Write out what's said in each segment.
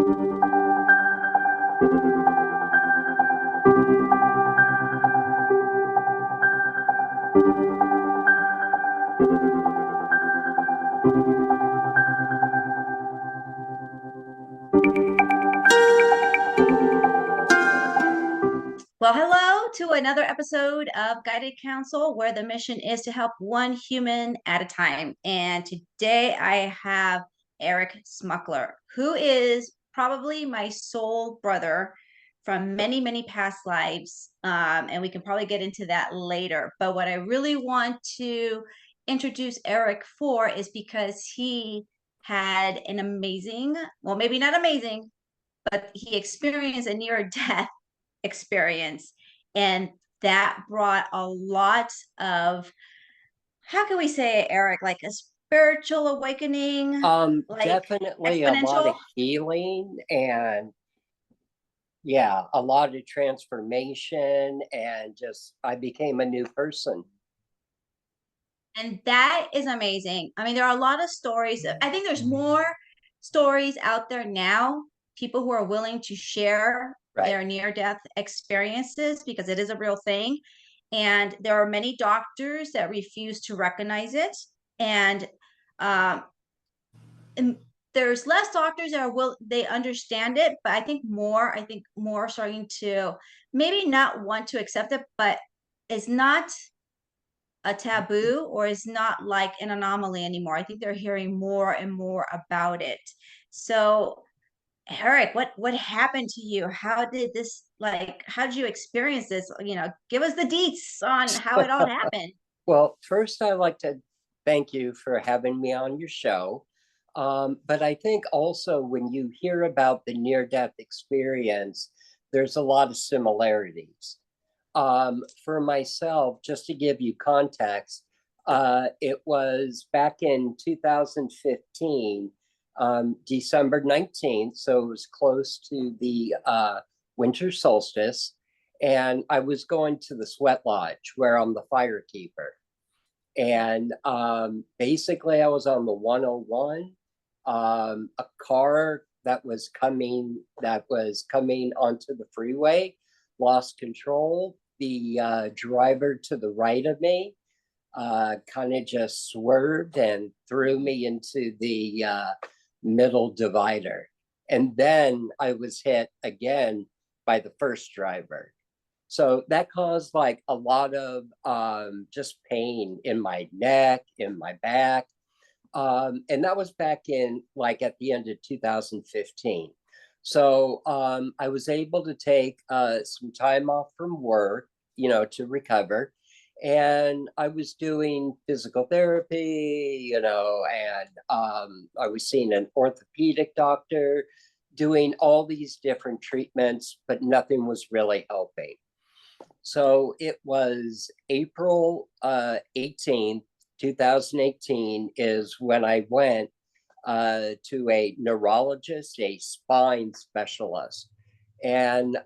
Well, hello to another episode of Guided Counsel, where the mission is to help one human at a time. And today I have Eric Smuckler, who is probably my soul brother from many, many past lives. And we can probably get into that later. But what I really want to introduce Eric for is because he had an amazing, well, maybe not amazing, but he experienced a near death experience. And that brought a lot of, how can we say it, Eric, like a spiritual awakening, like Definitely a lot exponential. of healing and yeah, a lot of transformation and just I became a new person. And that is amazing. I mean, there are a lot of stories. I think there's more stories out there now, people who are willing to share Right. their near death experiences because it is a real thing. And there are many doctors that refuse to recognize it. And um, and there's less doctors that they understand it, but I think more are starting to maybe not want to accept it, but it's not a taboo or is not like an anomaly anymore. I think they're hearing more and more about it. So, Eric, what happened to you? How did this, like, how did you experience this? Give us the deets on how it all happened. Well, first, I'd like to thank you for having me on your show. But I think also when you hear about the near death experience, there's a lot of similarities. For myself, just to give you context, it was back in 2015, December 19th. So it was close to the winter solstice. And I was going to the sweat lodge where I'm the firekeeper. And basically, I was on the 101. A car that was coming onto the freeway lost control. The driver to the right of me kind of just swerved and threw me into the middle divider. And then I was hit again by the first driver. So that caused like a lot of just pain in my neck, in my back. And that was back in like at the end of 2015. So I was able to take some time off from work, to recover. And I was doing physical therapy, and I was seeing an orthopedic doctor, doing all these different treatments, but nothing was really helping. So it was April 18th, 2018 is when I went to a neurologist, a spine specialist. And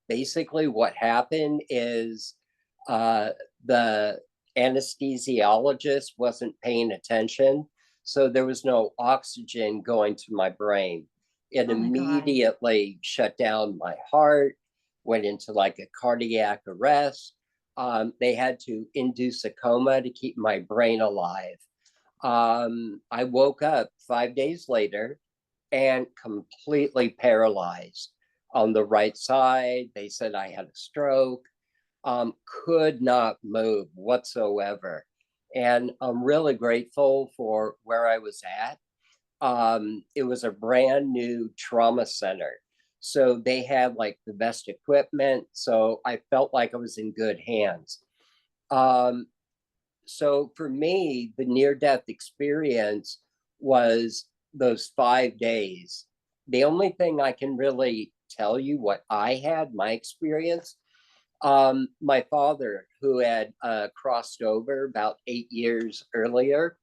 basically what happened is the anesthesiologist wasn't paying attention. So there was no oxygen going to my brain. It Oh my God. immediately shut down my heart, went into like a cardiac arrest. They had to induce a coma to keep my brain alive. I woke up 5 days later and completely paralyzed on the right side. They said I had a stroke, could not move whatsoever. And I'm really grateful for where I was at. It was a brand new trauma center. So they had like the best equipment. So I felt like I was in good hands. Um, so for me, the near death experience was those 5 days. The only thing I can really tell you what I had, my experience, my father, who had crossed over about 8 years earlier,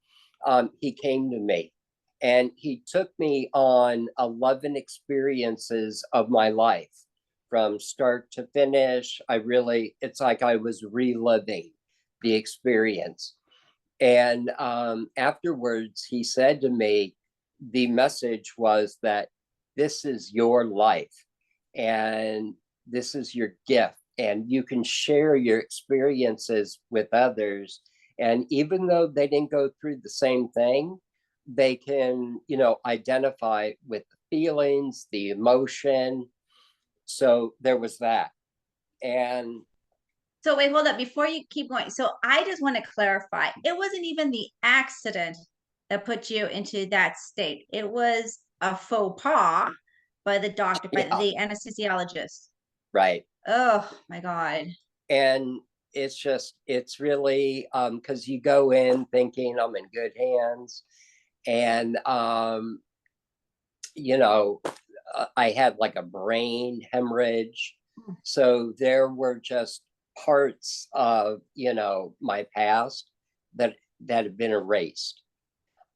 he came to me and he took me on 11 experiences of my life from start to finish. It's like I was reliving the experience. And afterwards, he said to me, the message was that this is your life and this is your gift, and you can share your experiences with others. And even though they didn't go through the same thing, they can, identify with the feelings, the emotion. So there was that. And So wait, hold up before you keep going. So I just want to clarify, it wasn't even the accident that put you into that state. It was a faux pas by the doctor, by yeah, the anesthesiologist. right. Oh my God. And it's really because you go in thinking I'm in good hands. And you know I had like a brain hemorrhage, so there were just parts of my past that have been erased.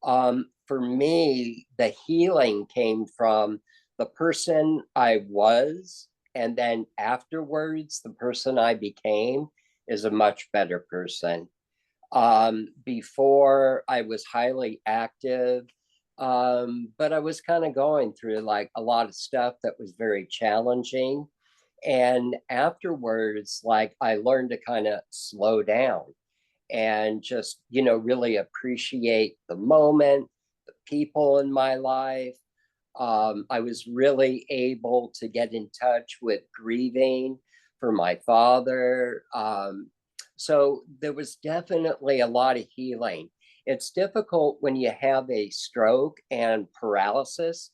For me, the healing came from the person I was, and then afterwards, the person I became is a much better person. Before I was highly active, but I was kind of going through like a lot of stuff that was very challenging. And afterwards, like I learned to kind of slow down and just, really appreciate the moment, the people in my life. I was really able to get in touch with grieving for my father. So there was definitely a lot of healing. It's difficult when you have a stroke and paralysis.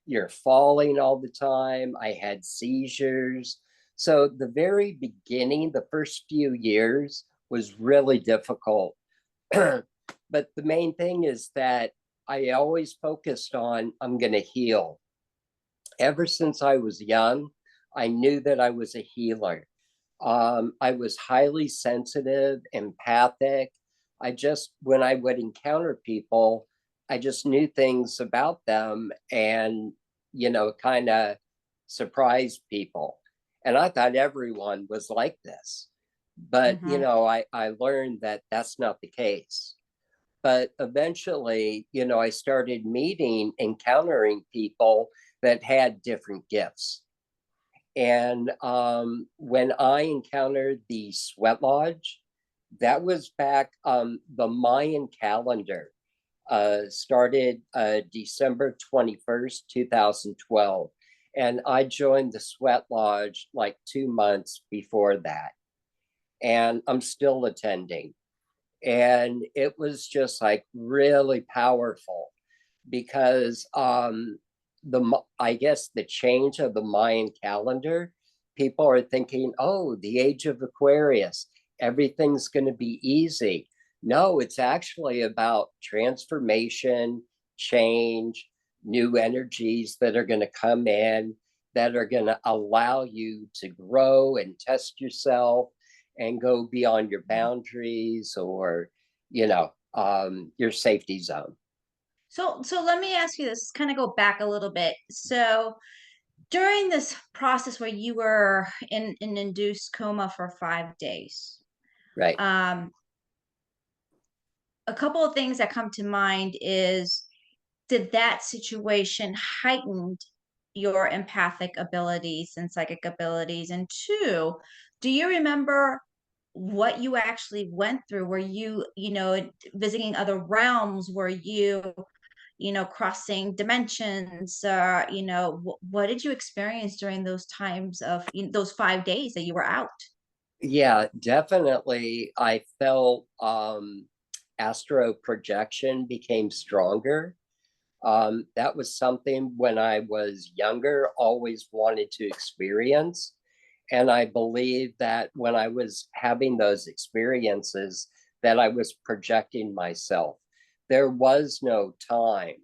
You're falling all the time. I had seizures. So the very beginning, the first few years was really difficult. But the main thing is that I always focused on I'm going to heal. Ever since I was young, I knew that I was a healer. I was highly sensitive, empathic. When I would encounter people, I just knew things about them and, kind of surprised people. And I thought everyone was like this. But, Mhm. I learned that that's not the case. But eventually, I started encountering people that had different gifts. And when I encountered the sweat lodge, that was back the Mayan calendar started December 21st, 2012. And I joined the sweat lodge like 2 months before that. And I'm still attending. And it was just like really powerful because I guess the change of the Mayan calendar, people are thinking, oh, the age of Aquarius, everything's going to be easy. No, it's actually about transformation, change, new energies that are going to come in, that are going to allow you to grow and test yourself and go beyond your boundaries or, your safety zone. So let me ask you this, kind of go back a little bit. So during this process where you were in an induced coma for 5 days, Right. um, a couple of things that come to mind is, did that situation heightened your empathic abilities and psychic abilities? And two, do you remember what you actually went through? Were you, visiting other realms? Were you, crossing dimensions? What did you experience during those times of those 5 days that you were out? Yeah, definitely. I felt astro projection became stronger. That was something when I was younger, always wanted to experience. And I believe that when I was having those experiences, that I was projecting myself. There was no time.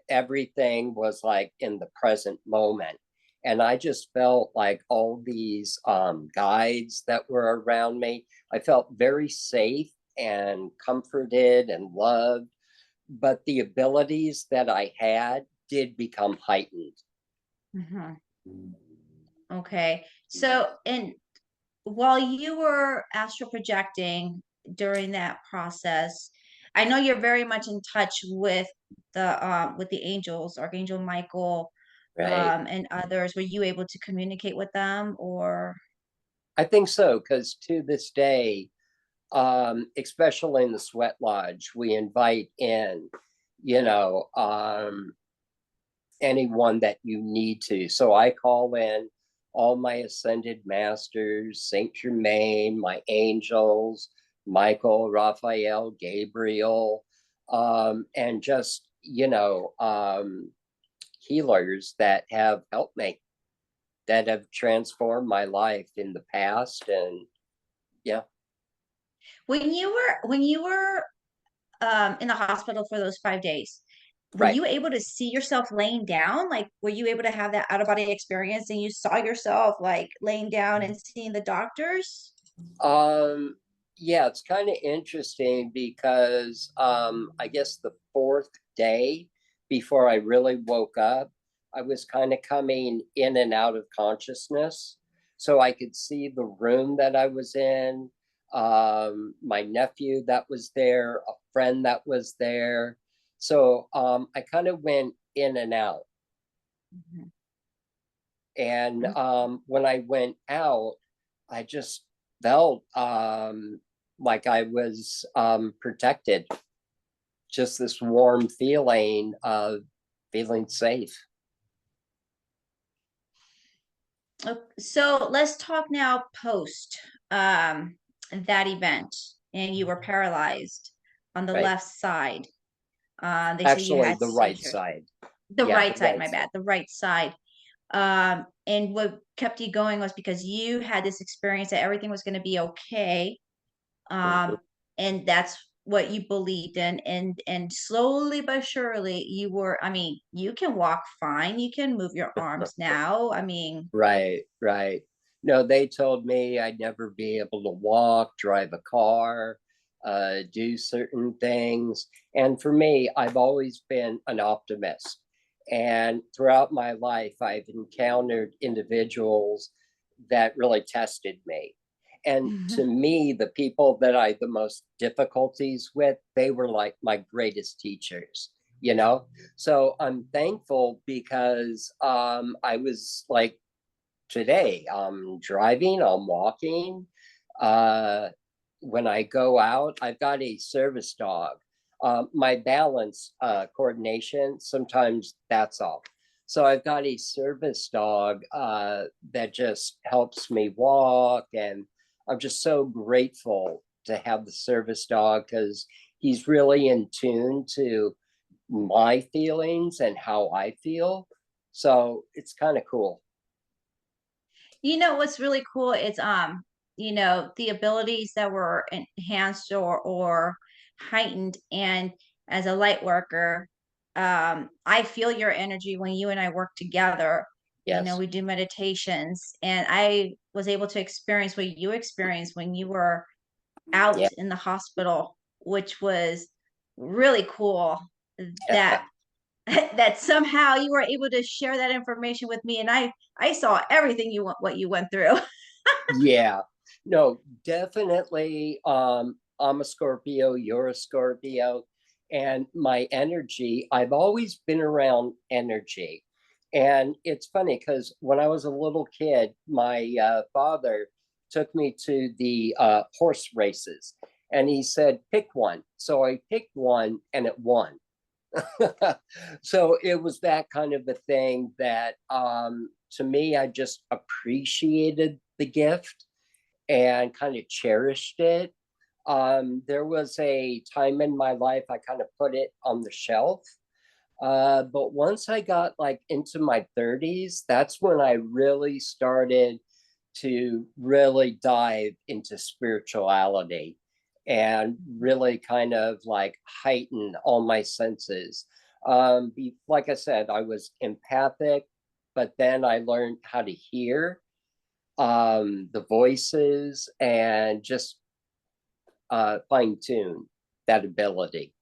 Everything was like in the present moment. And I just felt like all these guides that were around me, I felt very safe and comforted and loved. But the abilities that I had did become heightened. Mhm. Okay. So, and while you were astral projecting during that process, I know you're very much in touch with the with the angels, Archangel Michael, Right. and others? Were you able to communicate with them, or? I think so, because to this day, especially in the sweat lodge, we invite in, you know, anyone that you need to. So I call in all my ascended masters, Saint Germain, my angels, Michael, Raphael, Gabriel, and just, healers that have helped me, that have transformed my life in the past. And yeah. When you were in the hospital for those 5 days, were Right. you able to see yourself laying down? Like, were you able to have that out of body experience and you saw yourself like laying down and seeing the doctors? Um, yeah, it's kind of interesting because I guess the fourth day before I really woke up, I was kind of coming in and out of consciousness. So I could see the room that I was in, my nephew that was there, a friend that was there. So I kind of went in and out. Mhm. And when I went out, I just felt like I was protected, just this warm feeling of feeling safe. So let's talk now post that event, and you were paralyzed on the Right. left side. They say you Actually, had the right seizure. side. The Yeah, the right side, right my side. bad, the right side. And what kept you going was because you had this experience that everything was going to be okay. Mhm. Um, and that's what you believed in. And slowly but surely you were, I mean, you can walk fine, you can move your arms now. I mean, Right, right. No, they told me I'd never be able to walk, drive a car, do certain things. And for me, I've always been an optimist. And throughout my life, I've encountered individuals that really tested me. And to me, the people that I had the most difficulties with, they were like my greatest teachers, you know? So I'm thankful because I was like today. I'm driving, I'm walking. Uh, when I go out, I've got a service dog. My balance coordination, sometimes that's off. So I've got a service dog that just helps me walk. And I'm just so grateful to have the service dog because he's really in tune to my feelings and how I feel. So it's kind of cool. you know what's really cool is the abilities that were enhanced or heightened. And as a light worker, I feel your energy when you and I work together. Yes. We do meditations, and I was able to experience what you experienced when you were Yeah. out in the hospital, which was really cool. That that somehow you were able to share that information with me, and I saw everything what you went through. Yeah, no, definitely. I'm a Scorpio, you're a Scorpio, and my energy, I've always been around energy. And it's funny because when I was a little kid, my father took me to the horse races and he said, pick one. So I picked one and it won. So it was that kind of a thing that to me, I just appreciated the gift and kind of cherished it. There was a time in my life I kind of put it on the shelf. But once I got like into my 30s, that's when I really started to really dive into spirituality and really kind of like heighten all my senses. Like I said, I was empathic, but then I learned how to hear the voices and just fine tune that ability.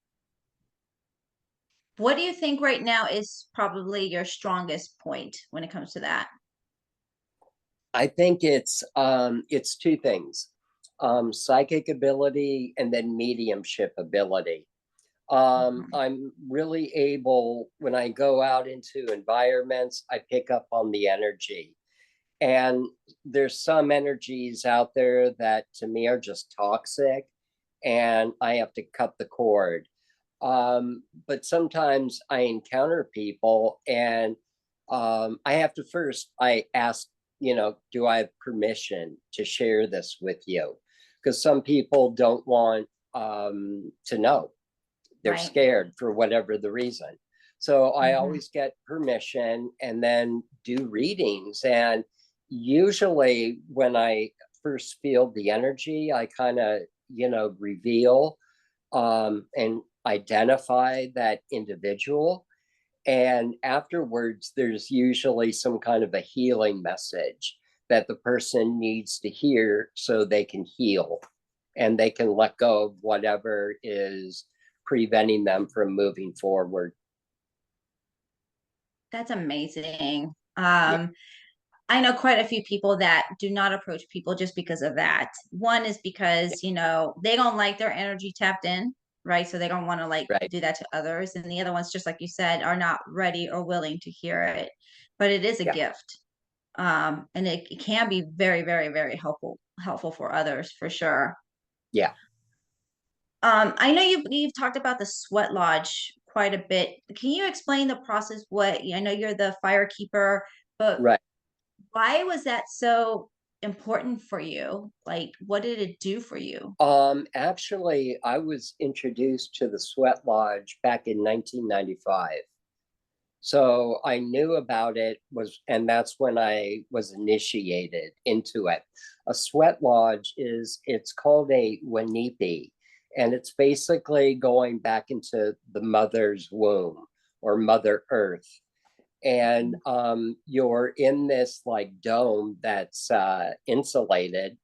What do you think right now is probably your strongest point when it comes to that? I think it's two things, psychic ability and then mediumship ability. Mhm. I'm really able, when I go out into environments, I pick up on the energy. And there's some energies out there that to me are just toxic, and I have to cut the cord. But sometimes I encounter people, and I have to first, I ask, do I have permission to share this with you? Because some people don't want to know. They're Right. scared for whatever the reason. So I Mhm. always get permission and then do readings. And usually when I first feel the energy, I kind of, reveal and identify that individual. And afterwards, there's usually some kind of a healing message that the person needs to hear so they can heal and they can let go of whatever is preventing them from moving forward. That's amazing. Yeah, I know quite a few people that do not approach people just because of that. One is yeah, because, they don't like their energy tapped in, right? So they don't want to like right. do that to others. And the other ones, just like you said, are not ready or willing to hear it. But it is a Yeah, gift. And it can be very, very, very helpful for others for sure. yeah, I know you've talked about the sweat lodge quite a bit. Can you explain the process? I know you're the firekeeper, but right. why was that so important for you? Like, what did it do for you? Actually, I was introduced to the Sweat Lodge back in 1995. So I knew about it and that's when I was initiated into it. A sweat lodge it's called a wanipi, and it's basically going back into the mother's womb or Mother Earth. And you're in this like dome that's insulated,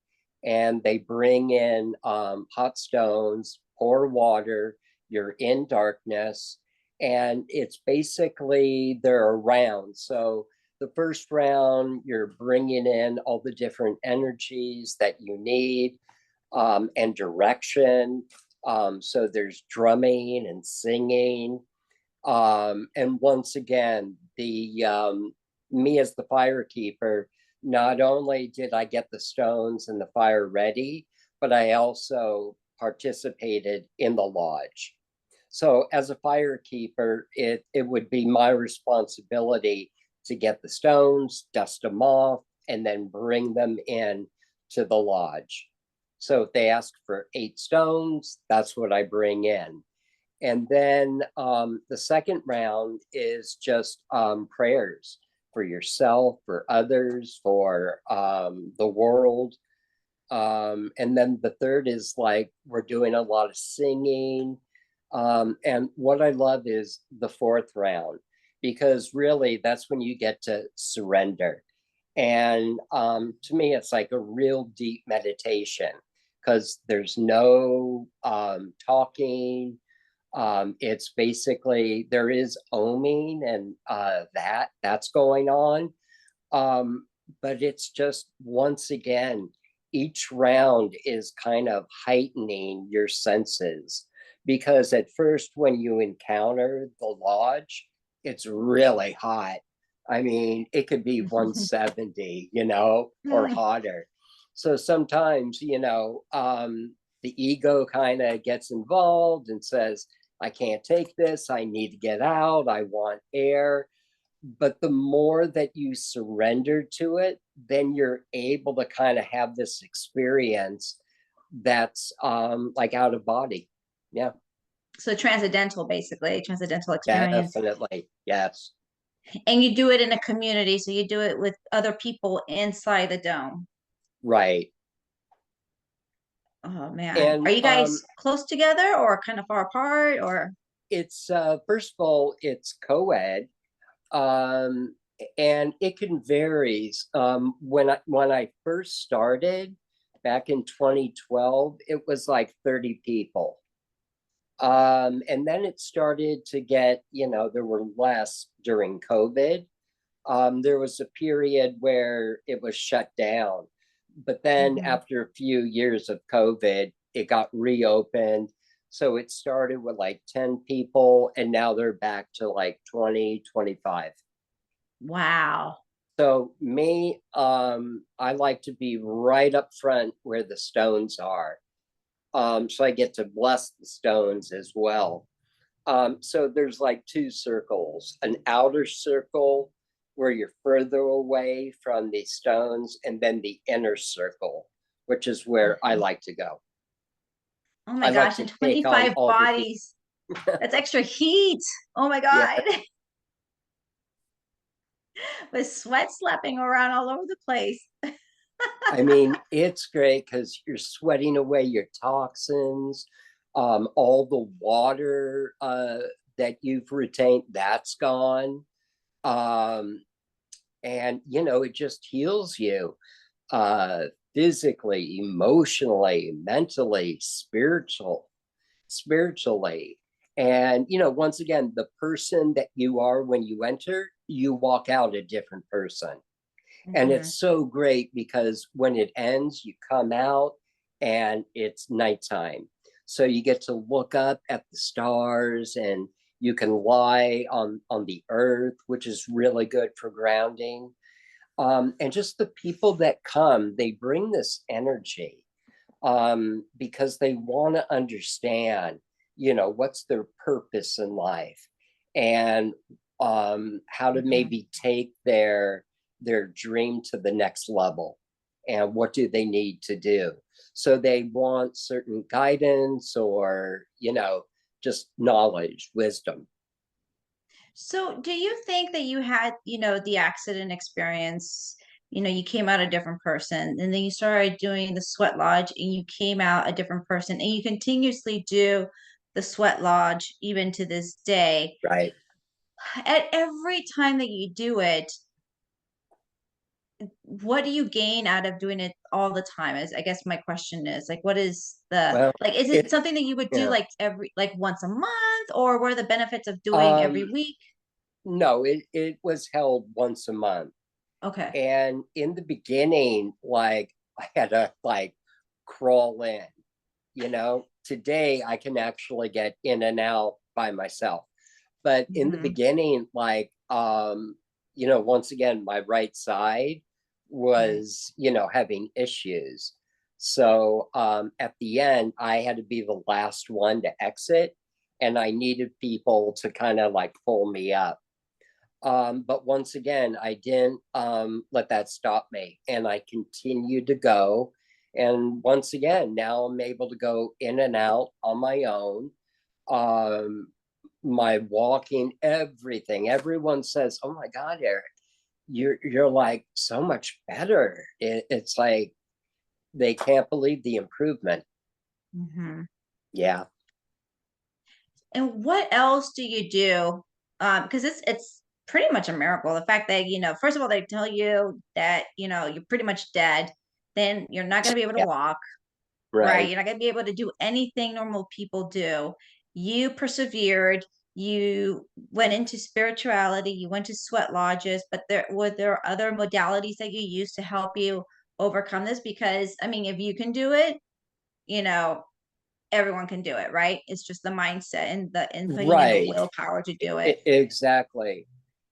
and they bring in hot stones, pour water, you're in darkness, and it's basically there are rounds. So the first round, you're bringing in all the different energies that you need and direction. So there's drumming and singing, and once again, the me as the firekeeper, not only did I get the stones and the fire ready, but I also participated in the lodge. So as a firekeeper, it would be my responsibility to get the stones, dust them off, and then bring them in to the lodge. So if they ask for 8 stones, that's what I bring in. And then the second round is just prayers for yourself, for others, for the world. And then the third is like we're doing a lot of singing. And what I love is the fourth round, because really that's when you get to surrender. And to me, it's like a real deep meditation because there's no talking. It's basically there is oming and that's going on. Um, but it's just once again, each round is kind of heightening your senses, because at first when you encounter the lodge, it's really hot. I mean, it could be 170, or hotter. So sometimes, the ego kind of gets involved and says, I can't take this. I need to get out. I want air. But the more that you surrender to it, then you're able to kind of have this experience that's like out of body. Yeah, So transcendental, basically, transcendental experience. definitely. Yes. And you do it in a community, so you do it with other people inside the dome. Right. Oh man. And Are you guys close together or kind of far apart or it's first of all, it's co-ed. Um, and it can vary. When I first started back in 2012, it was like 30 people. And then it started to get, there were less during COVID. There was a period where it was shut down. But then Mhm. after a few years of COVID, it got reopened. So it started with like 10 people, and now they're back to like 20, 25. Wow. So me, I like to be right up front where the stones are. So I get to bless the stones as well. So there's like two circles, an outer circle where you're further away from the stones, and then the inner circle, which is where I Mhm. like to go. Oh my I like gosh, to and take on 25 all the heat. bodies. That's extra heat. Oh my Yeah. God. With sweat slapping around all over the place. I mean, it's great because you're sweating away your toxins, all the water that you've retained, that's gone. Um, and it just heals you uh physically, emotionally, mentally, spiritually. And once again, the person that you are when you enter, you walk out a different person. And Mhm. it's so great because when it ends, you come out and it's nighttime. So you get to look up at the stars, and you can lie on the earth, which is really good for grounding. And just the people that come, they bring this energy because they want to understand, what's their purpose in life, and how to Mhm. maybe take their dream to the next level, and what do they need to do. So they want certain guidance, or just knowledge, wisdom. So, do you think that you had, the accident experience, you came out a different person, and then you started doing the sweat lodge and you came out a different person, and you continuously do the sweat lodge even to this day. Right. At every time that you do it, what do you gain out of doing it all the time? Is I guess my question is like, what is the Well, like? Is it it something that you would do yeah. like every like once a month, or what are the benefits of doing every um week? no, it was held once a month. Okay. And in the beginning, like, I had to like crawl in. Today I can actually get in and out by myself. But in the Mhm. beginning, like, once again, my right side Right. was, having issues. So at the end, I had to be the last one to exit, and I needed people to kind of like pull me up. But once again, I didn't let that stop me, and I continued to go. And once again, now I'm able to go in and out on my own. Um, my walking, everything. Everyone says, "Oh my God, Eric, you're like so much better." It's like they can't believe the improvement. Mhm. Yeah. And what else do you do? Because it's pretty much a miracle. The fact that, first of all, they tell you that, you're pretty much dead, then you're not gonna be able to Yeah. walk, right? Right. You're not gonna be able to do anything normal people do. You persevered, you went into spirituality, you went to sweat lodges, but there other modalities that you use to help you overcome this? Because I mean, if you can do it, you know, everyone can do it, right? It's just the mindset and putting in the Right. willpower to do it. Exactly.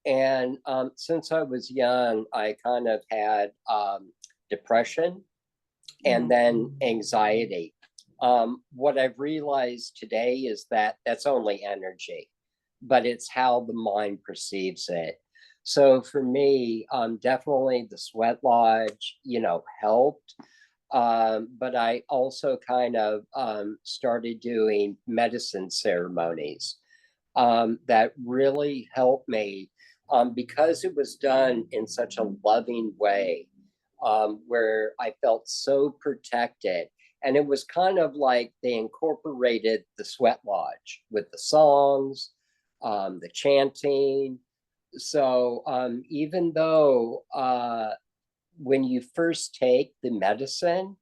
And since I was young, I kind of had depression and Mhm. then anxiety. What I've realized today is that that's only energy, but it's how the mind perceives it. So for me, definitely the sweat lodge, helped. But I also kind of started doing medicine ceremonies that really helped me because it was done in such a loving way, where I felt so protected. And it was kind of like they incorporated the sweat lodge with the songs, the chanting. So even though when you first take the medicine,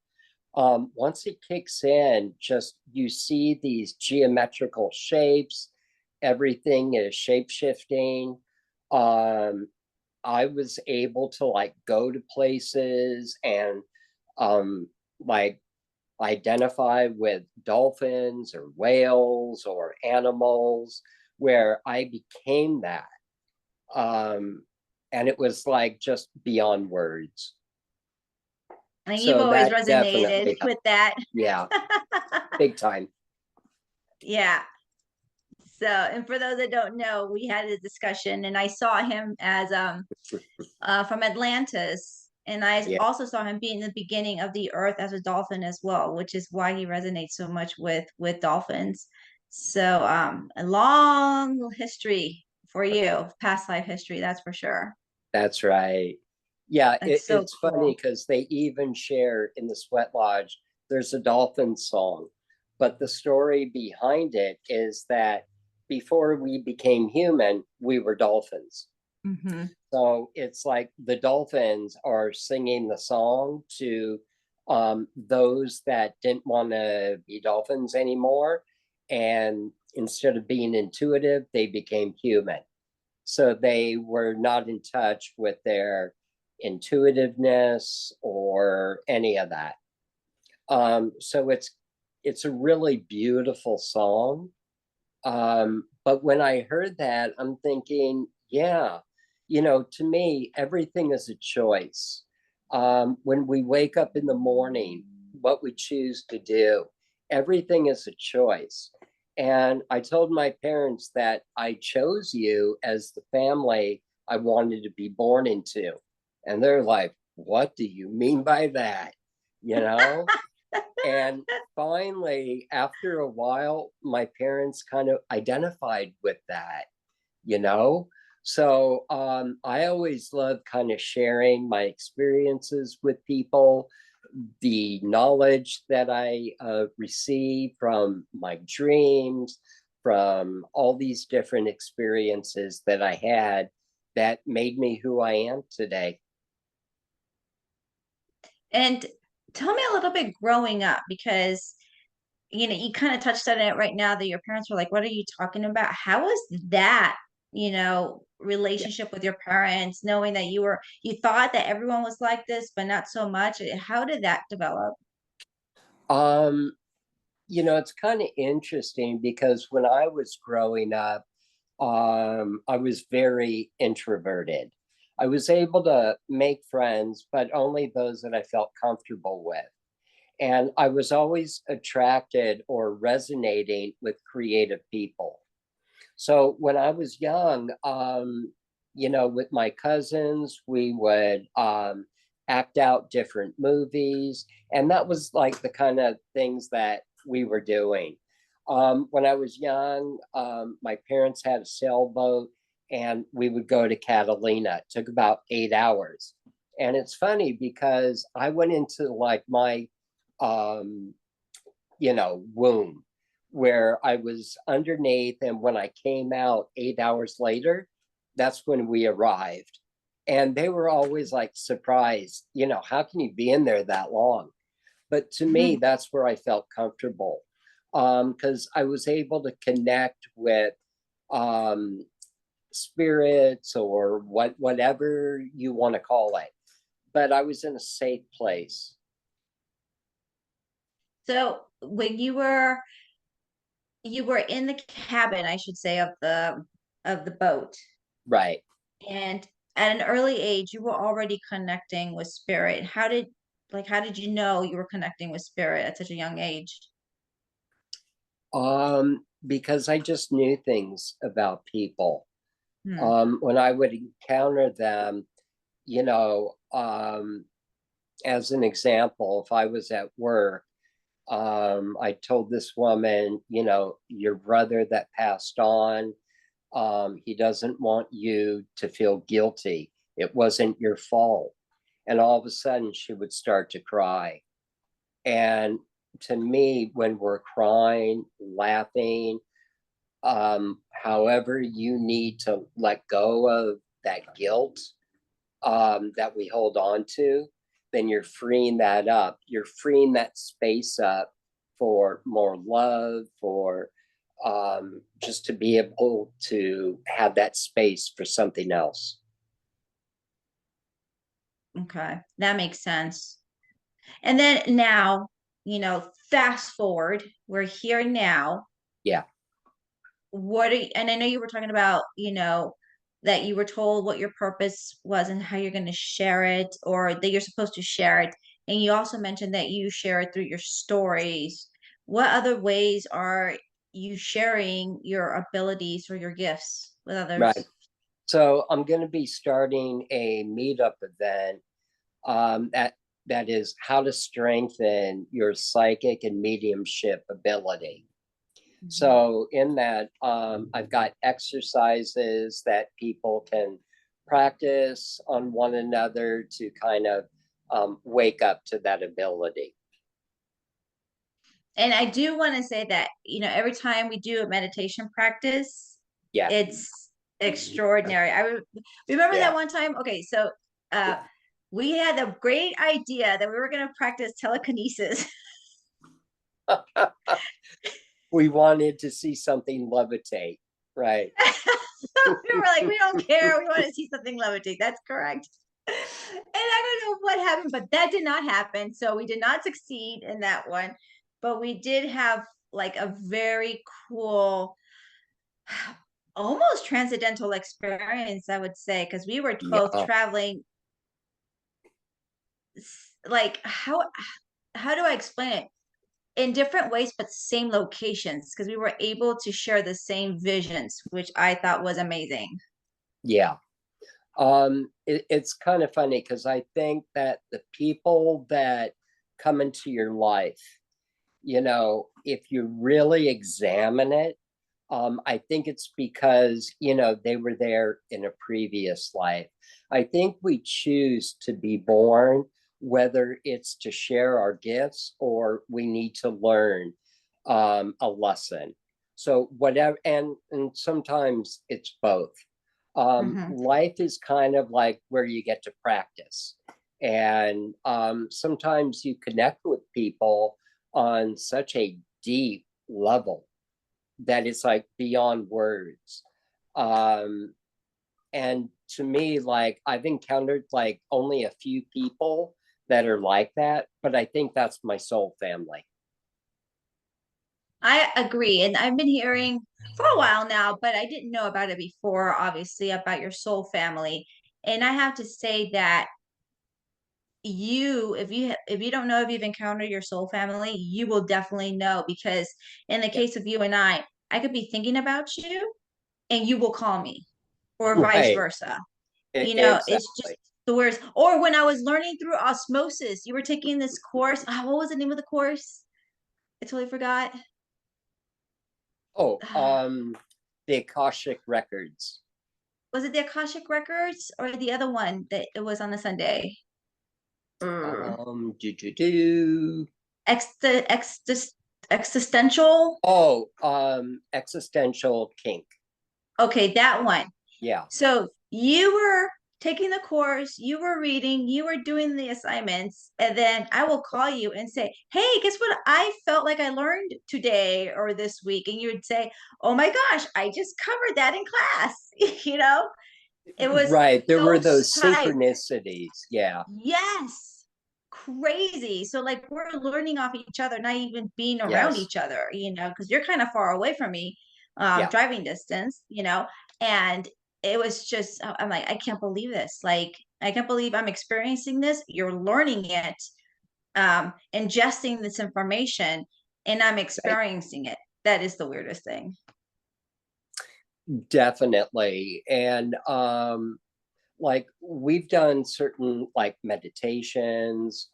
once it kicks in, just you see these geometrical shapes, everything is shape shifting. Um, I was able to like go to places and um, like identify with dolphins or whales or animals, where I became that. And it was like just beyond words. And you've So always that resonated definitely helped. with that. Yeah, big time. Yeah. So, and for those that don't know, we had a discussion, and I saw him as from Atlantis, and I Yeah, also saw him being the beginning of the Earth as a dolphin as well, which is why he resonates so much with dolphins. So, a long history for you, past life history, that's for sure. that's right. Yeah, That's so it's funny cool. because they even share in the Sweat Lodge, there's a dolphin song. But the story behind it is that before we became human, we were dolphins. Hmm. So it's like the dolphins are singing the song to those that didn't want to be dolphins anymore. And instead of being intuitive, they became human. So they were not in touch with their intuitiveness or any of that. So it's a really beautiful song. But when I heard that, I'm thinking, yeah, to me, everything is a choice. When we wake up in the morning, what we choose to do, everything is a choice. And I told my parents that I chose you as the family I wanted to be born into. And they're like, what do you mean by that? You know? And finally, after a while, my parents kind of identified with that, you know? So I always love kind of sharing my experiences with people, the knowledge that I receive from my dreams, from all these different experiences that I had that made me who I am today. And tell me a little bit growing up, because you kind of touched on it right now that your parents were like, what are you talking about? How was that, Yeah. relationship with your parents, knowing that you thought that everyone was like this, but not so much? How did that develop? Um, it's kind of interesting because when I was growing up, I was very introverted. I was able to make friends, but only those that I felt comfortable with. And I was always attracted or resonating with creative people. So when I was young, with my cousins, we would act out different movies. And that was like the kind of things that we were doing. When I was young, my parents had a sailboat and we would go to Catalina. It took about 8 hours. And it's funny because I went into like my um, womb where I was underneath. And when I came out 8 hours later, that's when we arrived. And they were always like surprised, how can you be in there that long? But to me, Mhm. that's where I felt comfortable because I was able to connect with um, spirits or whatever you want to call it. But I was in a safe place. So when you were in the cabin, I should say, of the boat, Right. and at an early age, you were already connecting with spirit. How did you know you were connecting with spirit at such a young age? Because I just knew things about people. Hmm. When I would encounter them, you know, um, as an example, if I was at work, I told this woman, your brother that passed on, he doesn't want you to feel guilty. It wasn't your fault. And all of a sudden, she would start to cry. And to me, when we're crying, laughing, however you need to let go of that guilt that we hold on to, then you're freeing that up. You're freeing that space up for more love, for just to be able to have that space for something else. Okay, that makes sense. And then now, fast forward, we're here now. Yeah. And I know you were talking about, that you were told what your purpose was and how you're going to share it, or that you're supposed to share it. And you also mentioned that you share it through your stories. What other ways are you sharing your abilities or your gifts with Right. others? So I'm going to be starting a meetup event that is how to strengthen your psychic and mediumship ability. Mhm. So in that, I've got exercises that people can practice on one another to kind of wake up to that ability. And I do want to say that, every time we do a meditation practice, Yeah, it's extraordinary. Remember yeah. that one time. Okay, so uh we had a great idea that we were going to practice telekinesis. We wanted to see something levitate, right? We were like, we don't care. We want to see something levitate. That's correct. And I don't know what happened, but that did not happen. So we did not succeed in that one. But we did have like a very cool, almost transcendental experience, I would say, because we were both Yeah, traveling. Like, how do I explain it? In different ways, but same locations, because we were able to share the same visions, which I thought was amazing. yeah. It's kind of funny because I think that the people that come into your life, if you really examine it, I think it's because, they were there in a previous life. I think we choose to be born, whether it's to share our gifts or we need to learn a lesson. So whatever, and sometimes it's both. Mhm. Life is kind of like where you get to practice. And sometimes you connect with people on such a deep level that it's like beyond words. Um, and to me, like I've encountered like only a few people that are like that, but I think that's my soul family. I agree. And I've been hearing for a while now, but I didn't know about it before, obviously, about your soul family. And I have to say that if you don't know if you've encountered your soul family, you will definitely know, because in the Yeah. case of you and I could be thinking about you and you will call me, or vice Right. versa. It's just Exactly. the words. Or when I was learning through osmosis, you were taking this course. What was the name of the course? I totally forgot. Oh, the Akashic records. Was it the Akashic Records or the other one that it was on the Sunday? Mm. Do. Existential. Oh, existential kink. Okay, that one. Yeah. So you were taking the course, you were reading, you were doing the assignments, and then I will call you and say, "Hey, guess what? I felt like I learned today or this week." And you would say, "Oh my gosh, I just covered that in class." You know, it was Right. There were those those type. synchronicities. Yeah. Yes. Crazy. So like we're learning off each other, not even being around Yes. each other, because you're kind of far away from me, Yeah. driving distance, and it was just, I'm like, I can't believe this. Like, I can't believe I'm experiencing this. You're learning it, ingesting this information, and I'm Right. experiencing it. That is the weirdest thing. Definitely. And like we've done certain like meditations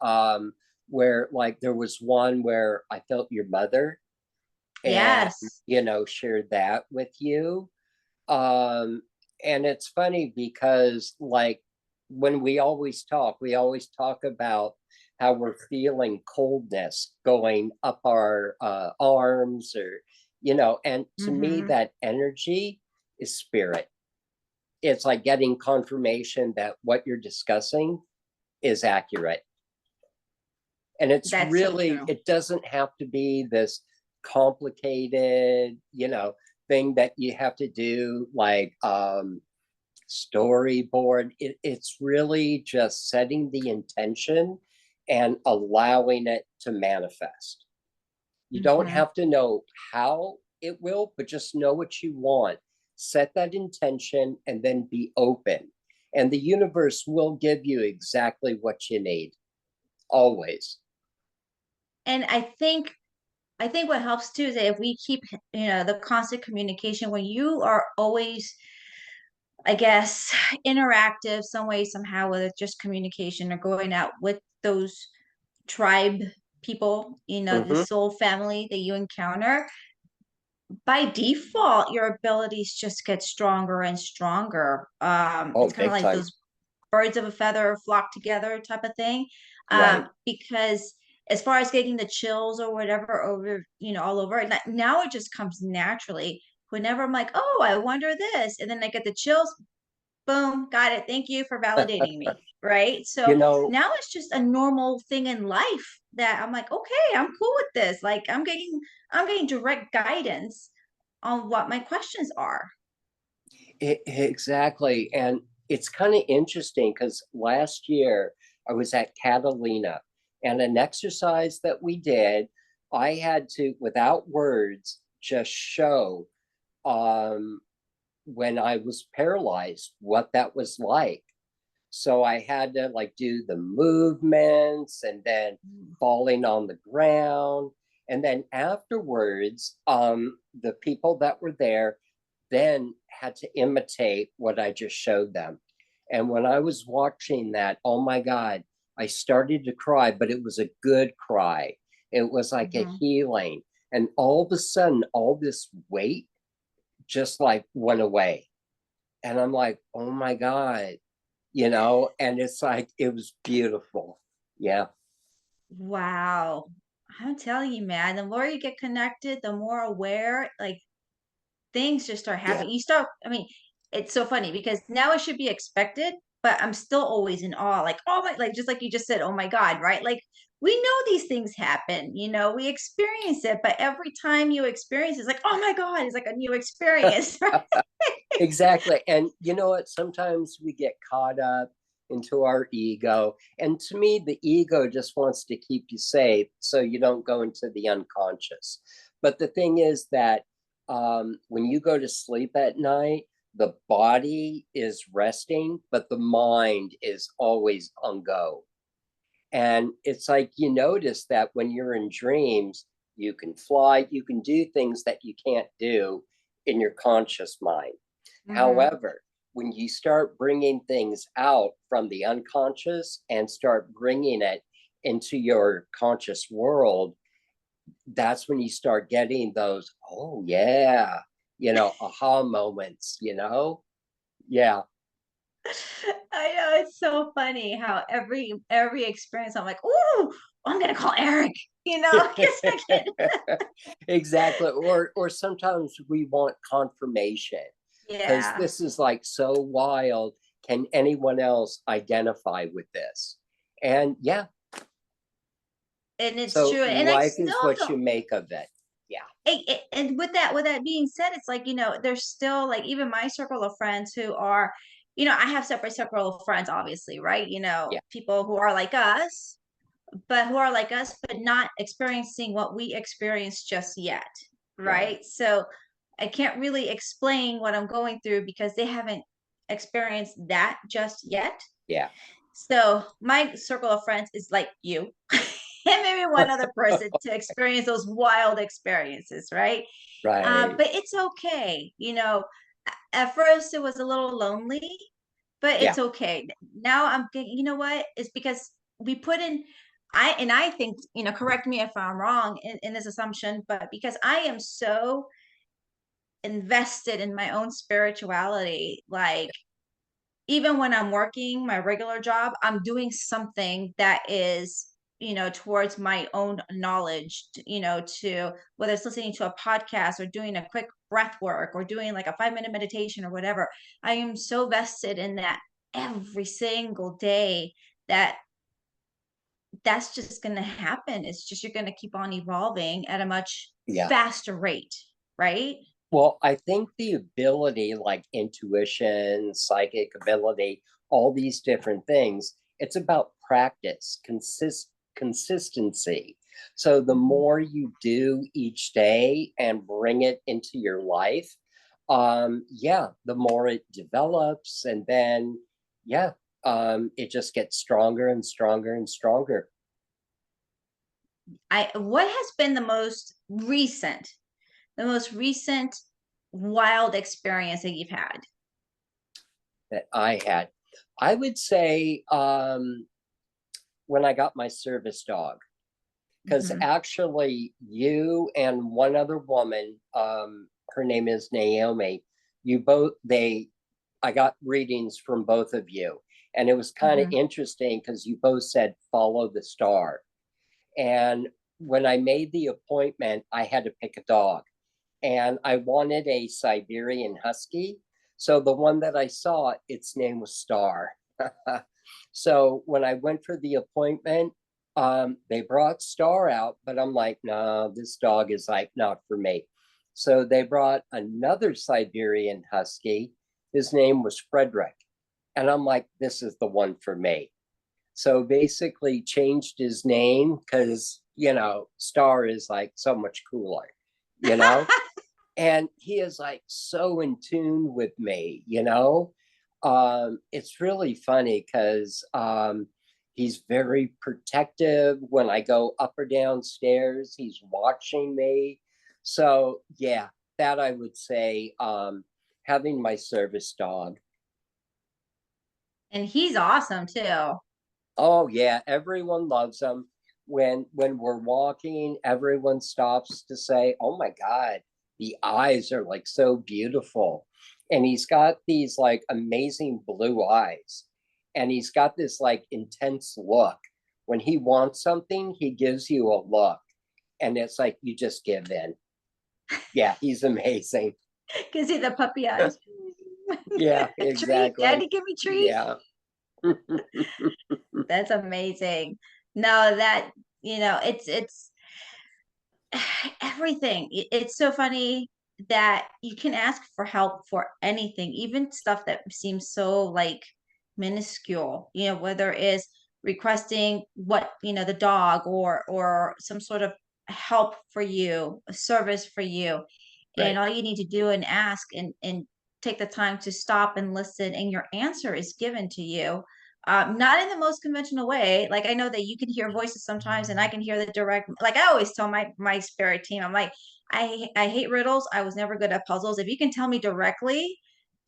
where like there was one where I felt your mother and Yes. shared that with you. Um and it's funny because like when we always talk about how we're feeling coldness going up our arms or and to me Hmm. that energy is spirit. It's like getting confirmation that what you're discussing is accurate. And it's That's so really, true. it doesn't have to be this complicated, thing that you have to do like storyboard. It's really just setting the intention and allowing it to manifest. You don't Mm-hmm. have to know how it will, but just know what you want. Set that intention and then be open. And the universe will give you exactly what you need, always. And I think what helps too is that if we keep, the constant communication, when you are always, I guess, interactive some way, somehow, whether it's just communication or going out with those tribe people, the Mm-hmm. soul family that you encounter, by default, your abilities just get stronger and stronger. Oh, It's kind of big like time. those birds of a feather flock together type of thing. Right. Because as far as getting the chills or whatever over, all over, now it just comes naturally. Whenever I'm like, oh, I wonder this, and then I get the chills, boom, got it. Thank you for validating me. Right. You So know, now it's just a normal thing in life that I'm like, okay, I'm cool with this. Like I'm getting direct guidance on what my questions are. exactly. And it's kind of interesting because last year I was at Catalina, and an exercise that we did, I had to, without words, just show um, when I was paralyzed what that was like. So I had to like do the movements and then falling on the ground. And then afterwards, the people that were there then had to imitate what I just showed them. And when I was watching that, oh my God, I started to cry, but it was a good cry. It was like a Mhm. healing. And all of a sudden, all this weight just like went away. And I'm like, oh my God, and it's like it was beautiful. Yeah. Wow. I'm telling you, man, the more you get connected, the more aware, like things just start Yeah. happening. You start, I mean, it's so funny because now it should be expected, but I'm still always in awe. Like, oh my, like just like you just said, oh my God, right? Like we know these things happen, we experience it, but every time you experience it's like, oh my God, it's like a new experience, right? Exactly. And you know what, sometimes we get caught up into our ego, and to me the ego just wants to keep you safe so you don't go into the unconscious. But the thing is that when you go to sleep at night, the body is resting but the mind is always on go. And it's like you notice that when you're in dreams, you can fly, you can do things that you can't do in your conscious mind. Hmm. However, when you start bringing things out from the unconscious and start bringing it into your conscious world, that's when you start getting those, oh, yeah, aha moments. Yeah, I know it's so funny how every experience I'm like, oh, I'm gonna call Eric, because I get exactly. Or sometimes we want confirmation because yeah. this is like so wild. Can anyone else identify with this? And yeah, And it's so true. And I life still is what you don't. make of it. Yeah, And with that being said, it's like, there's still like even my circle of friends who are, I have separate circle of friends, obviously, right? yeah, People who are like us, but not experiencing what we experienced just yet, right. right? So I can't really explain what I'm going through because they haven't experienced that just yet. Yeah, So my circle of friends is like you and maybe one other person to experience those wild experiences, right? right. But it's okay. At first it was a little lonely, but Yeah, it's okay. Now I'm thinking, you know what? It's because we put in, I think, correct me if I'm wrong in this assumption, but because I am so invested in my own spirituality, like even when I'm working my regular job, I'm doing something that is, towards my own knowledge, to whether it's listening to a podcast or doing a quick breath work or doing like a 5-minute meditation or whatever. I am so vested in that every single day that that's just going to happen. It's just you're going to keep on evolving at a much yeah. faster rate, right? Well, I think the ability like intuition, psychic ability, all these different things, it's about practice, consistency. So the more you do each day and bring it into your life, yeah, the more it develops, and then yeah, it just gets stronger and stronger and stronger. What has been the most recent wild experience that you've had? That I had. I would say when I got my service dog, because Mhm. actually you and one other woman, her name is Naomi, you both, I got readings from both of you. And it was kind of Mhm. interesting because you both said, follow the star. And when I made the appointment, I had to pick a dog. And I wanted a Siberian Husky. So the one that I saw, its name was Star. So when I went for the appointment, they brought Star out, but I'm like, no, this dog is like not for me. So they brought another Siberian Husky. His name was Frederick. And I'm like, this is the one for me. So basically changed his name because, Star is like so much cooler, you know? And he is like so in tune with me. It's really funny because he's very protective when I go up or downstairs. He's watching me. So yeah, that I would say, having my service dog. And he's awesome too. Oh yeah, everyone loves him. When we're walking, everyone stops to say, "Oh my God, the eyes are like so beautiful." And he's got these like amazing blue eyes. And he's got this like intense look. When he wants something, he gives you a look. And it's like you just give in. Yeah, he's amazing. Can see the puppy eyes. Yeah, Treat, exactly. daddy, give me treat. Yeah. That's amazing. No, that, it's everything. It's so funny that you can ask for help for anything, even stuff that seems so like minuscule, whether it's requesting the dog or some sort of help for you, a service for you. And Right. all you need to do and ask and take the time to stop and listen, and your answer is given to you. Not in the most conventional way. Like I know that you can hear voices sometimes, and I can hear the direct. Like I always tell my spirit team, I'm like, I hate riddles. I was never good at puzzles. If you can tell me directly,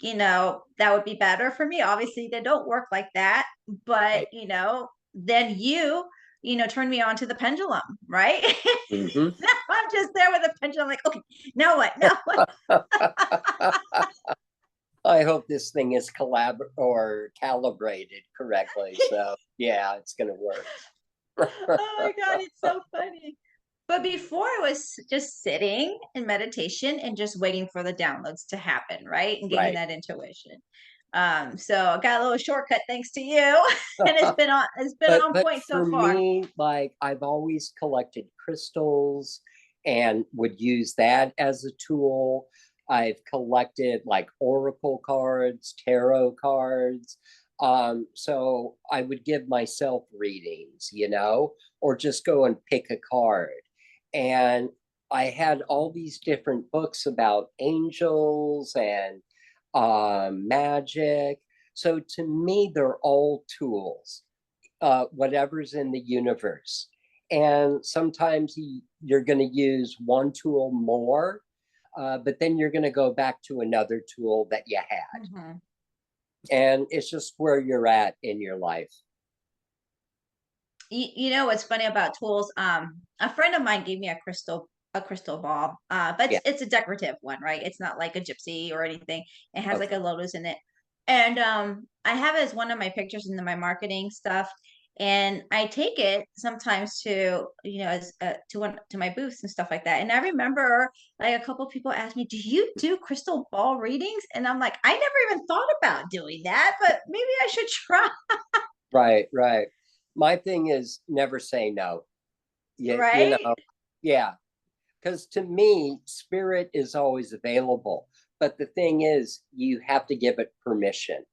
that would be better for me. Obviously, they don't work like that, but Right. then turn me on to the pendulum, right? Hmm. Now I'm just there with a pendulum, like, okay, now what? Now what? I hope this thing is calibrated correctly. So yeah, it's gonna work. Oh my God, it's so funny. But before it was just sitting in meditation and just waiting for the downloads to happen, right? And getting Right. that intuition. So I got a little shortcut thanks to you. And it's been but on but point so for far. me, like I've always collected crystals and would use that as a tool. I've collected like oracle cards, tarot cards. So I would give myself readings, or just go and pick a card. And I had all these different books about angels and magic. So to me, they're all tools, whatever's in the universe. And sometimes you're going to use one tool more, but then you're going to go back to another tool that you had. Mhm. And it's just where you're at in your life. You know what's funny about tools? A friend of mine gave me a crystal ball. But Yeah. it's a decorative one, right? It's not like a gypsy or anything. It has like Okay. a lotus in it. And I have it as one of my pictures in my marketing stuff. And I take it sometimes to, as to my booths and stuff like that. And I remember like a couple people asked me, "Do you do crystal ball readings?" And I'm like, I never even thought about doing that, but maybe I should try, Right. Right. My thing is never say no. Yeah. right? Yeah. Because to me, spirit is always available. But the thing is, you have to give it permission.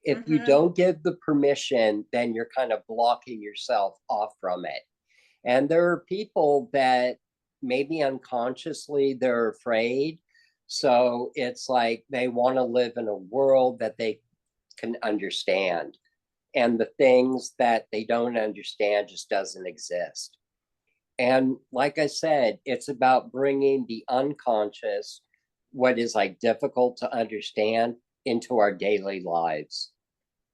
If you Mm-hmm. don't give the permission, then you're kind of blocking yourself off from it. And there are people that maybe unconsciously they're afraid. So it's like they want to live in a world that they can understand. And the things that they don't understand just doesn't exist. And like I said, it's about bringing the unconscious, what is like difficult to understand, into our daily lives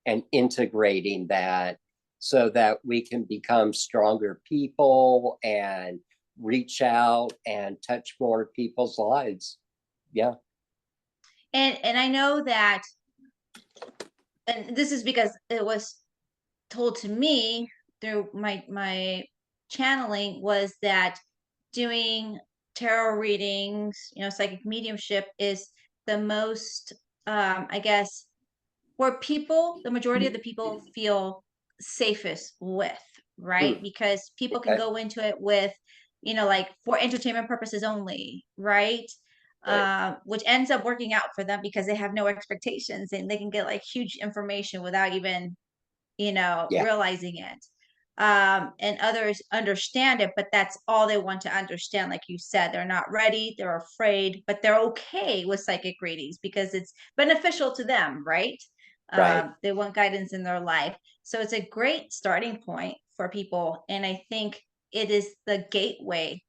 and integrating that so that we can become stronger people and reach out and touch more people's lives. Yeah. And I know that, and this is because it was told to me through my channeling, was that doing tarot readings, psychic mediumship is the most, I guess, where people, the majority of the people feel safest with, right? Hmm. Because people can Okay. go into it with, like for entertainment purposes only, right? Right. Which ends up working out for them because they have no expectations and they can get like huge information without even, Yeah. realizing it. And others understand it, but that's all they want to understand. Like you said, they're not ready, they're afraid, but they're okay with psychic readings because it's beneficial to them, right? Right. They want guidance in their life. So it's a great starting point for people. And I think it is the gateway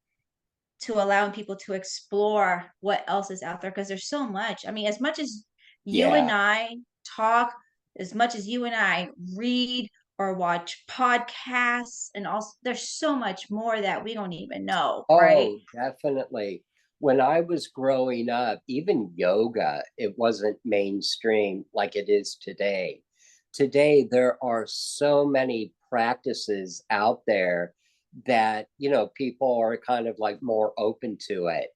to allowing people to explore what else is out there because there's so much. I mean, as much as you and Yeah. I talk, as much as you and I read or watch podcasts, and also there's so much more that we don't even know, right? Oh, definitely. When I was growing up, even yoga, it wasn't mainstream like it is today. Today, there are so many practices out there that, people are kind of like more open to it.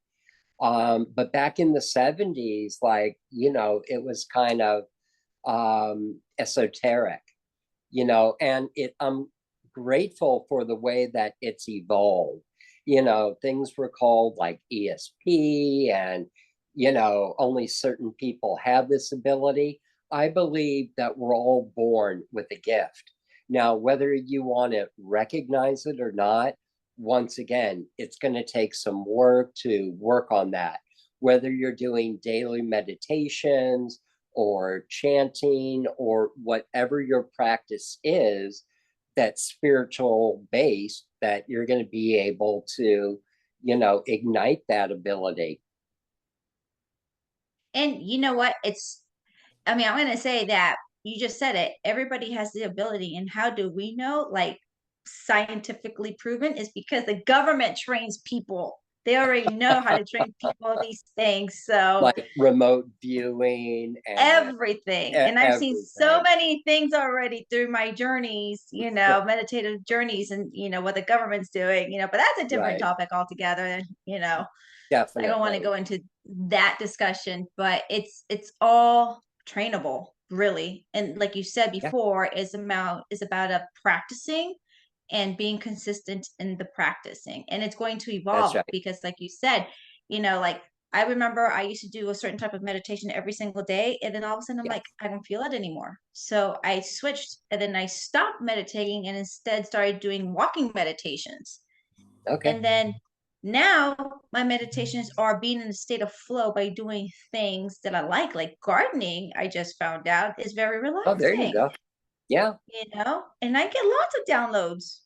But back in the 70s, like, it was kind of esoteric, and I'm grateful for the way that it's evolved. Things were called like ESP, and only certain people have this ability. I believe that we're all born with a gift. Now, whether you want to recognize it or not, once again, it's going to take some work to work on that. Whether you're doing daily meditations or chanting or whatever your practice is that's spiritual based, that you're going to be able to, ignite that ability. And you know what? I mean, I'm going to say that you just said it. Everybody has the ability. And how do we know? Like, scientifically proven is because the government trains people. They already know how to train people on these things. So, Like remote viewing and everything. And I've seen so everything. many things already through my journeys, meditative journeys and, what the government's doing, but that's a different Right. topic altogether. I don't want to Definitely. go into that discussion, but it's all trainable, really. And like you said Yeah, before, is about a practicing and being consistent in the practicing. And it's going to that's evolve right. because, like you said, like I remember I used to do a certain type of meditation every single day, and then all of a sudden I'm Yeah. like, I don't feel it anymore. So I switched, and then I stopped meditating and instead started doing walking meditations. Okay. And then now my meditations are being in a state of flow by doing things that I like gardening. I just found out is very Oh, there you relaxing, go. Yeah. and I get lots of downloads,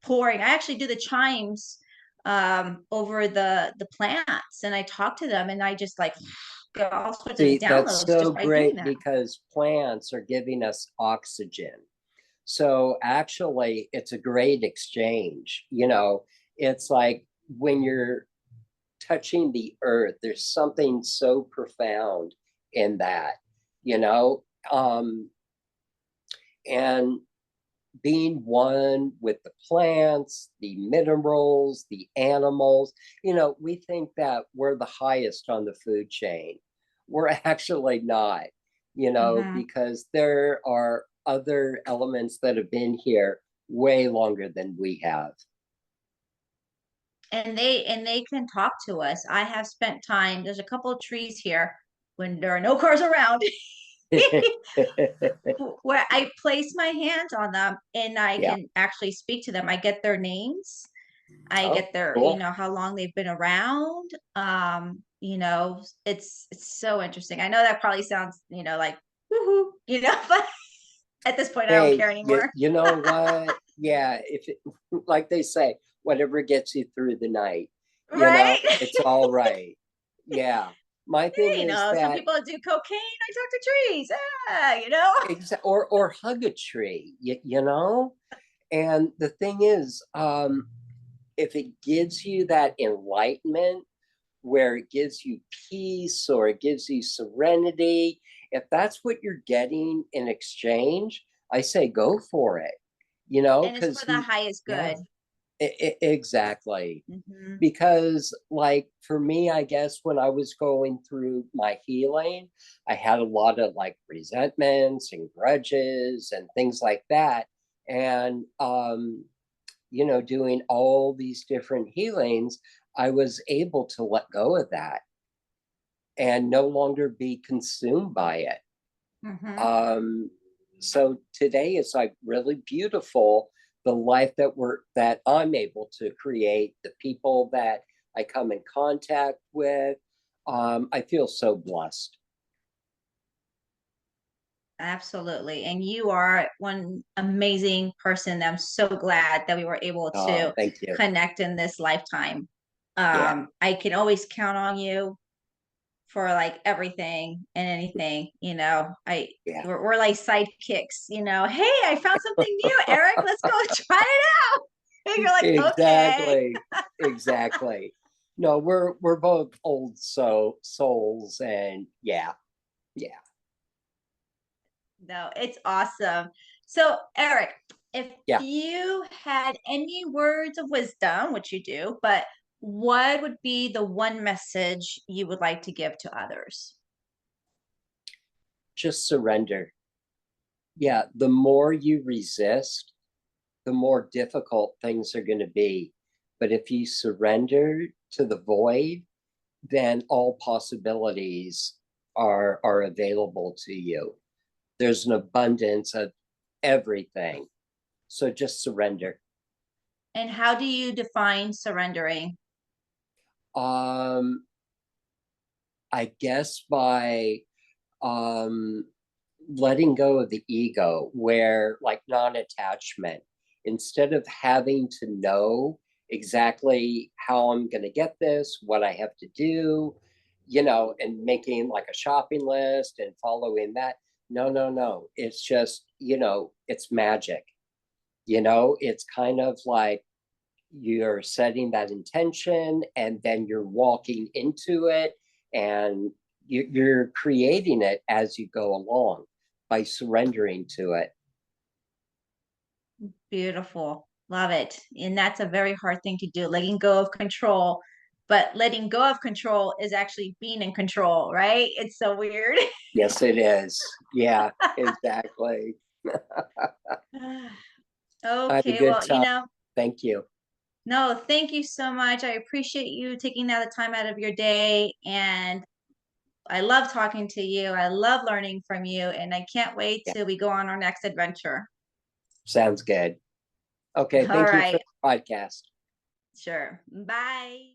pouring. I actually do the chimes over the plants, and I talk to them, and I just like get all sorts of See, that's downloads so just by doing great that. because plants are giving us oxygen. So actually, it's a great exchange. It's like when you're touching the earth, there's something so profound in that, you know, um, and being one with the plants, the minerals, the animals. We think that we're the highest on the food chain. We're actually not, Hmm. because there are other elements that have been here way longer than we have. And they can talk to us. I have spent time. There's a couple of trees here when there are no cars around. where I place my hands on them and I Yeah. can actually speak to them. I get their names. I Oh, get their, cool. how long they've been around. It's so interesting. I know that probably sounds, like woohoo, but at this point I don't Hey, care anymore. you know what? Yeah, if it, like they say, whatever gets you through the night, Right? it's all right. Yeah. My thing is Some that people do cocaine. I talk to trees. Ah. or hug a tree, And the thing is, if it gives you that enlightenment where it gives you peace or it gives you serenity, if that's what you're getting in exchange, I say go for it, And it's because for the highest yeah, good. exactly. Hmm. Because, like, for me, I guess when I was going through my healing, I had a lot of like resentments and grudges and things like that. And, doing all these different healings, I was able to let go of that and no longer be consumed by it. Hmm. Um, so today is like really beautiful, the life that I'm able to create, the people that I come in contact with. I feel so blessed. Absolutely. And you are one amazing person. I'm so glad that we were able Oh, to thank you. connect in this lifetime. Yeah, I can always count on you for like everything and anything, I yeah. we're like sidekicks, hey, I found something new, Eric, let's go try it out. And you're like, okay. Exactly, exactly. No, we're both old souls, and yeah, yeah, No, it's awesome. So, Eric, if yeah. you had any words of wisdom, which you do, but what would be the one message you would like to give to others? Just surrender. Yeah, the more you resist, the more difficult things are going to be. But if you surrender to the void, then all possibilities are available to you. There's an abundance of everything. So just surrender. And how do you define surrendering? Um, I guess by um letting go of the ego, where like non-attachment, instead of having to know exactly how I'm going to get this, what I have to do, and making like a shopping list and following that. No, no, no. It's just, it's magic. It's kind of like you're setting that intention and then you're walking into it, and you're creating it as you go along by surrendering to it. Beautiful. Love it. And that's a very hard thing to do, letting go of control. But letting go of control is actually being in control, right? It's so weird. Yes, it is. Yeah, exactly. I had a Okay, good well, time. Thank you. no, thank you so much. I appreciate you taking that time out of your day. And I love talking to you. I love learning from you. And I can't wait Yeah, till we go on our next adventure. sounds good. Okay, All thank you for right. the podcast. Sure. Bye.